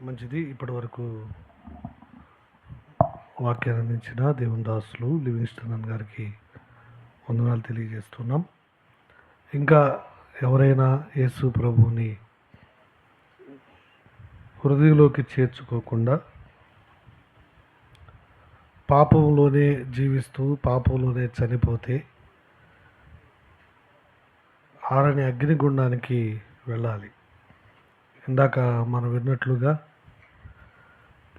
మంచిది. ఇప్పటి వరకు వాక్యాన్ని అందించిన దేవుని దాసులు లివింగ్స్టన్ అన్న గారికి వందనాలు తెలియజేస్తున్నాం. ఇంకా ఎవరైనా యేసు ప్రభువుని హృదయంలోకి చేర్చుకోకుండా పాపంలోనే జీవిస్తూ పాపంలోనే చనిపోతే ఆరని అగ్నిగుండానికి వెళ్ళాలి. ఇందాక మనం విన్నట్లుగా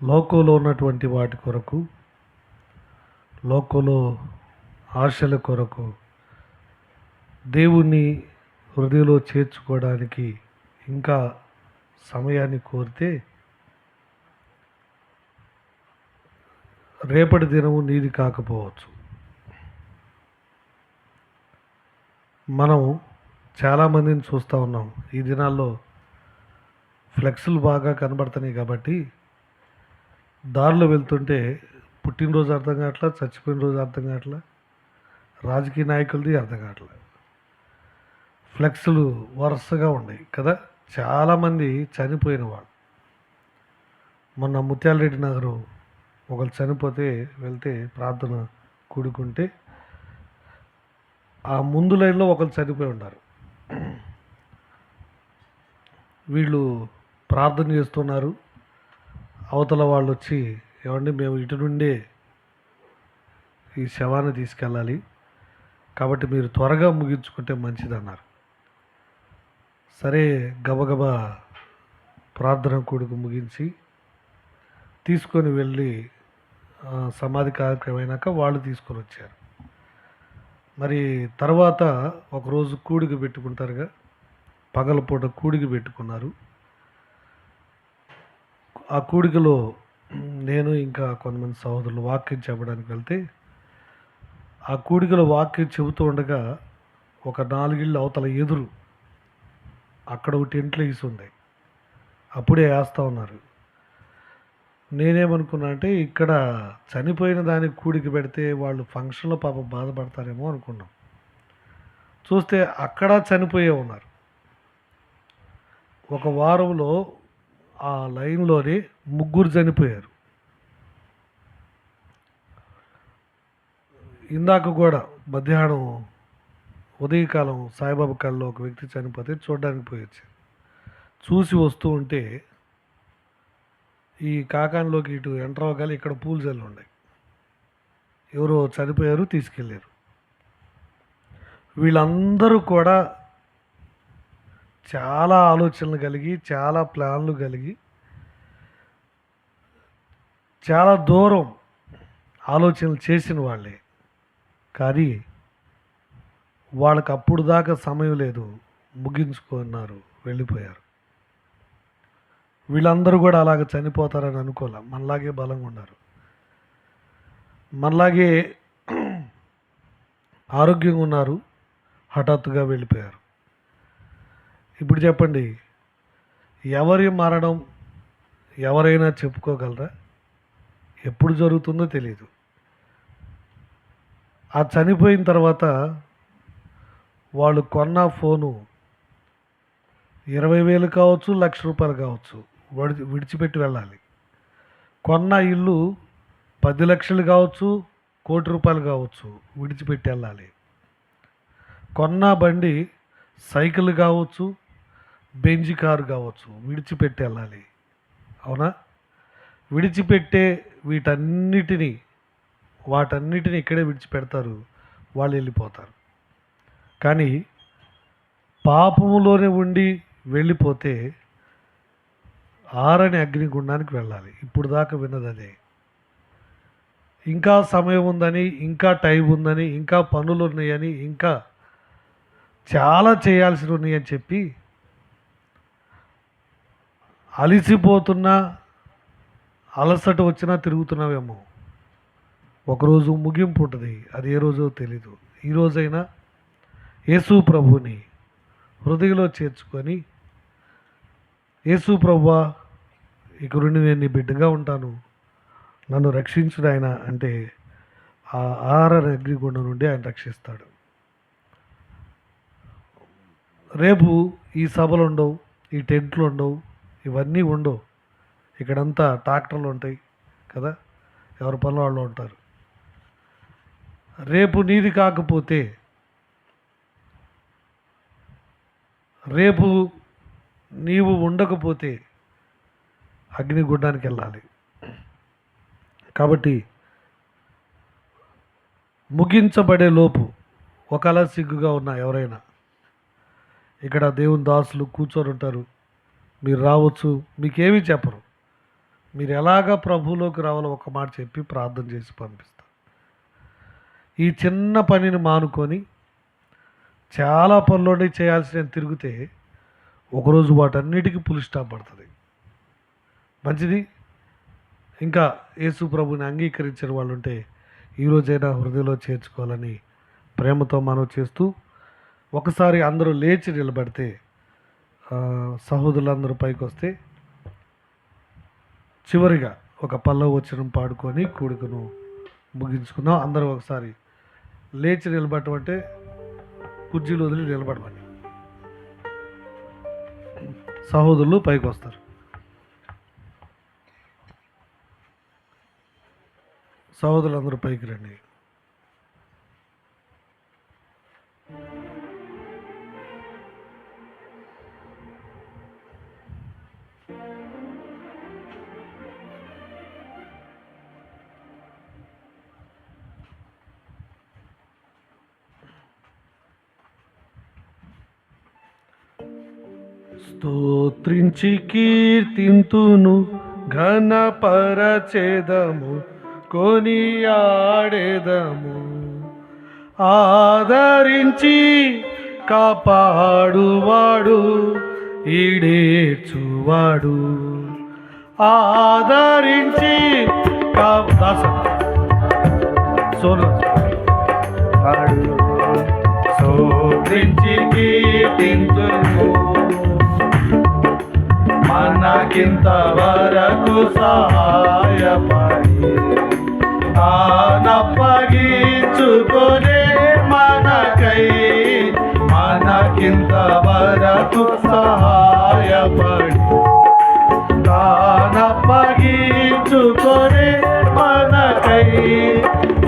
లోకంలో ఉన్నటువంటి వాటి కొరకు, లోకంలో ఆశల కొరకు దేవుణ్ణి హృదయంలో చేర్చుకోవడానికి ఇంకా సమయాన్ని కోరితే రేపటి దినము నీది కాకపోవచ్చు. మనం చాలామందిని చూస్తూ ఉన్నాం. ఈ దినాల్లో ఫ్లెక్స్లు బాగా కనబడుతున్నాయి కాబట్టి దారిలో వెళ్తుంటే పుట్టినరోజు అర్థం కావట్లా, చచ్చిపోయిన రోజు అర్థం కావట్లా, రాజకీయ నాయకులది అర్థం కావట్లా. ఫ్లెక్స్లు వరుసగా ఉన్నాయి కదా. చాలామంది చనిపోయిన వాళ్ళు. మొన్న ముత్యాలరెడ్డి నగరు ఒకరు చనిపోతే వెళ్తే ప్రార్థన కూడుకుంటే ఆ ముందు లైన్లో ఒకరు చనిపోయి ఉన్నారు. వీళ్ళు ప్రార్థన చేస్తున్నారు. అవతల వాళ్ళు వచ్చి, ఏమండి మేము ఇటు నుండే ఈ శవాన్ని తీసుకెళ్ళాలి కాబట్టి మీరు త్వరగా ముగించుకుంటే మంచిదన్నారు. సరే గబగబా ప్రార్థన కూడుకు ముగించి తీసుకొని వెళ్ళి సమాధి కార్యక్రమం అయినాక వాళ్ళు తీసుకొని వచ్చారు. మరి తర్వాత ఒకరోజు కూడిక పెట్టుకుంటారుగా, పగలపూట కూడిక పెట్టుకున్నారు. ఆ కూడికలో నేను ఇంకా కొంతమంది సహోదరులు వాక్యం చెప్పడానికి వెళ్తే ఆ కూడికలో వాక్యం చెబుతూ ఉండగా ఒక 4 ఇళ్ళు అవతల ఎదురు అక్కడ ఒక టెంట్లు వేసి ఉన్నాయి. అప్పుడే వేస్తూ ఉన్నారు. నేనేమనుకున్నా అంటే ఇక్కడ చనిపోయిన దానికి కూడిక పెడితే వాళ్ళు ఫంక్షన్లో పాపం బాధపడతారేమో అనుకున్నాం. చూస్తే అక్కడ చనిపోయే ఉన్నారు. ఒక వారంలో ఆ లైన్లోనే 3 చనిపోయారు. ఇందాక కూడా మధ్యాహ్నం ఉదయకాలం సాయిబాబా కాలంలో ఒక వ్యక్తి చనిపోతే చూడడానికి పోయొచ్చు. చూసి వస్తూ ఉంటే ఈ కాకానిలోకి ఇటు ఎంటర్ అవ్వగానే ఇక్కడ పూలు జల్లు ఉన్నాయి. ఎవరో చనిపోయారు, తీసుకెళ్ళారు. వీళ్ళందరూ కూడా చాలా ఆలోచనలు కలిగి, చాలా ప్లాన్లు కలిగి, చాలా దూరం ఆలోచనలు చేసిన వాళ్ళే. కానీ వాళ్ళకి అప్పుడు దాకా సమయం లేదు, ముగించుకున్నారు, వెళ్ళిపోయారు. వీళ్ళందరూ కూడా అలాగ చనిపోతారని అనుకోలే. మనలాగే బలంగా ఉన్నారు, మనలాగే ఆరోగ్యంగా ఉన్నారు, హఠాత్తుగా వెళ్ళిపోయారు. ఇప్పుడు చెప్పండి, ఎవరి మరణం ఎవరైనా చెప్పుకోగలరా? ఎప్పుడు జరుగుతుందో తెలియదు. ఆ చనిపోయిన తర్వాత వాళ్ళు కొన్న ఫోను 20,000 కావచ్చు, ₹1,00,000 కావచ్చు, విడిచిపెట్టి వెళ్ళాలి. కొన్న ఇల్లు 10 లక్షలు కావచ్చు, ₹1,00,00,000 కావచ్చు, విడిచిపెట్టి వెళ్ళాలి. కొన్న బండి సైకిల్ కావచ్చు, బెంజ్ కారు కావచ్చు, విడిచిపెట్టి వెళ్ళాలి. అవునా? విడిచిపెట్టే వాటన్నిటిని ఇక్కడే విడిచిపెడతారు, వాళ్ళు వెళ్ళిపోతారు. కానీ పాపములోనే ఉండి వెళ్ళిపోతే ఆరని అగ్నిగుండానికి వెళ్ళాలి. ఇప్పుడు దాకా విన్నది అదే. ఇంకా సమయం ఉందని, ఇంకా టైం ఉందని, ఇంకా పనులు ఉన్నాయని, ఇంకా చాలా చేయాల్సి ఉన్నాయని చెప్పి అలసిపోతున్నా, అలసట వచ్చినా తిరుగుతున్నావేమో. ఒకరోజు ముగింపు ఉంటుంది, అది ఏ రోజో తెలీదు. ఈరోజైనా యేసు ప్రభుని హృదయంలో చేర్చుకొని, యేసు ప్రభువా, ఇక నుండి నేను నీ బిడ్డగా ఉంటాను, నన్ను రక్షించుడు ఆయన అంటే ఆ ఆరని అగ్నిగుండం నుండి ఆయన రక్షిస్తాడు. రేపు ఈ సభలు ఉండవు, ఈ టెంట్లు ఉండవు, ఇవన్నీ ఉండవు. ఇక్కడంతా ట్రాక్టర్లు ఉంటాయి కదా, ఎవరి పనులు వాళ్ళు ఉంటారు. రేపు నీది కాకపోతే, రేపు నీవు ఉండకపోతే అగ్నిగుండానికి వెళ్ళాలి. కాబట్టి ముగించబడే లోపు ఒకలా సిగ్గుగా ఉన్న ఎవరైనా ఇక్కడ దేవుని దాసులు కూర్చొని ఉంటారు. మీరు రావచ్చు, మీకేమీ చెప్పరు. మీరు ఎలాగా ప్రభువులోకి రావాలో ఒక మాట చెప్పి ప్రార్థన చేసి పంపిస్తారు. ఈ చిన్న పనిని మానుకొని చాలా పనులు చేయాల్సిన తిరిగితే ఒకరోజు వాటన్నిటికీ పులి స్టాప్ పడుతుంది. మంచిది. ఇంకా యేసు ప్రభుని అంగీకరించిన వాళ్ళు ఉంటే ఈరోజైనా హృదయంలో చేర్చుకోవాలని ప్రేమతో మనవి చేస్తూ, ఒకసారి అందరూ లేచి నిలబడితే సహోదరులందరూ పైకి వస్తే చివరిగా ఒక పల్లవ వచనం పాడుకొని కూడుకును ముగించుకుందాం. అందరూ ఒకసారి లేచి నిలబడటం కుర్చీలు వదిలి నిలబడమని సహోదరులు పైకి వస్తారు. సహోదరులందరూ పైకి రండి. స్తోత్రించి కీర్తింతును, ఘనపరచెదము, కొనియాడెదము. ఆదరించి కాపాడువాడు, ఈడేర్చువాడు. ఆదరించి స్తోత్రించి కీర్తింతును, మనకింత వరకు సహాయపడి తానప్పగించుకొనే మనకై, మనకింత వరకు సహాయపడి తానప్పగించుకొనే మనకై,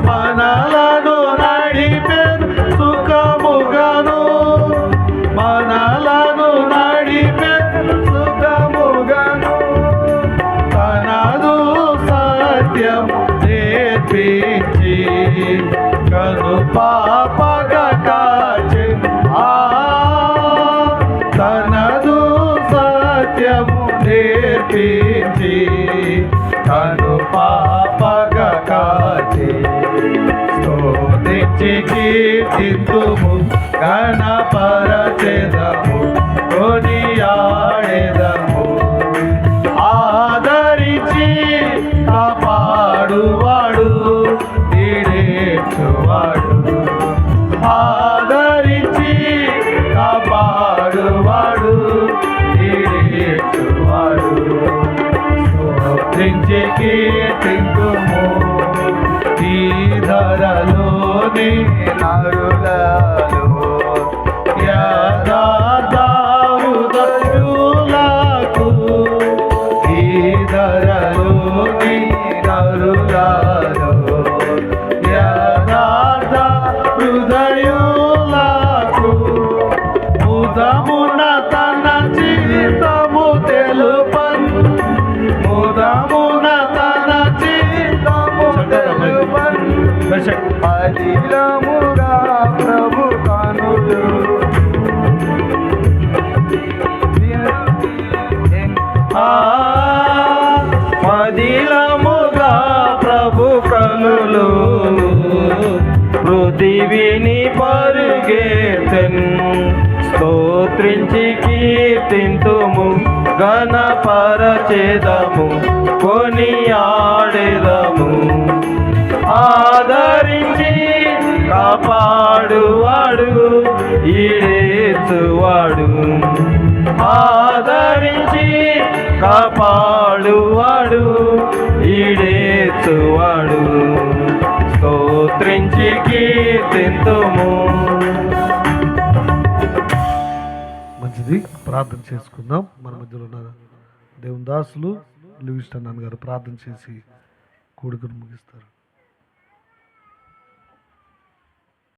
మనలను నడిపెను సుఖముగాను, మనలను నడిపెను సుఖముగాను. తనదు సత్యము నేర్పించి కను పాపగా కాచెను. తనదు సత్యము నేర్పించి కను పాపగా కాచెను. స్తుతించి కీర్తింతుము, ఘనపరచెదము, కొనియాడెదము. ఆదరించి కాపాడువాడు, ఈడేర్చువాడు. ఆదరించి కాపాడువాడు, ఈడేర్చువాడు. స్తుతించి కీర్తింతుము, ఈ ధరలోని నరులలో యథార్థహృదయులకు, ఈ ధరలోని నరులలో యథార్థహృదయులకు, ముదమున తన జీవితము తెలుపన్, ముదమున తన జీవితము తెలుపన్. అదిలముగా ప్రభు కనులు, మదిలముగా ప్రభు కనులు, పృథివిని పరుగెత్తెన్. స్తోత్రించి కీర్తింతుము, ఘనపరచెదము, కొనియాడెదము. ఆదరించి కాపాడువాడు, ఈడేర్చువాడు. ఆదరించి కాపాడువాడు, ఈడేర్చువాడు. స్తోత్రించి కీర్తింతుము. మంచిది. ప్రార్థన చేసుకుందాం. మన మధ్యలో ఉన్న దేవుని దాసులు లివిస్టన్ నాన్నగారు ప్రార్థన చేసి కూడికను ముగిస్తారు.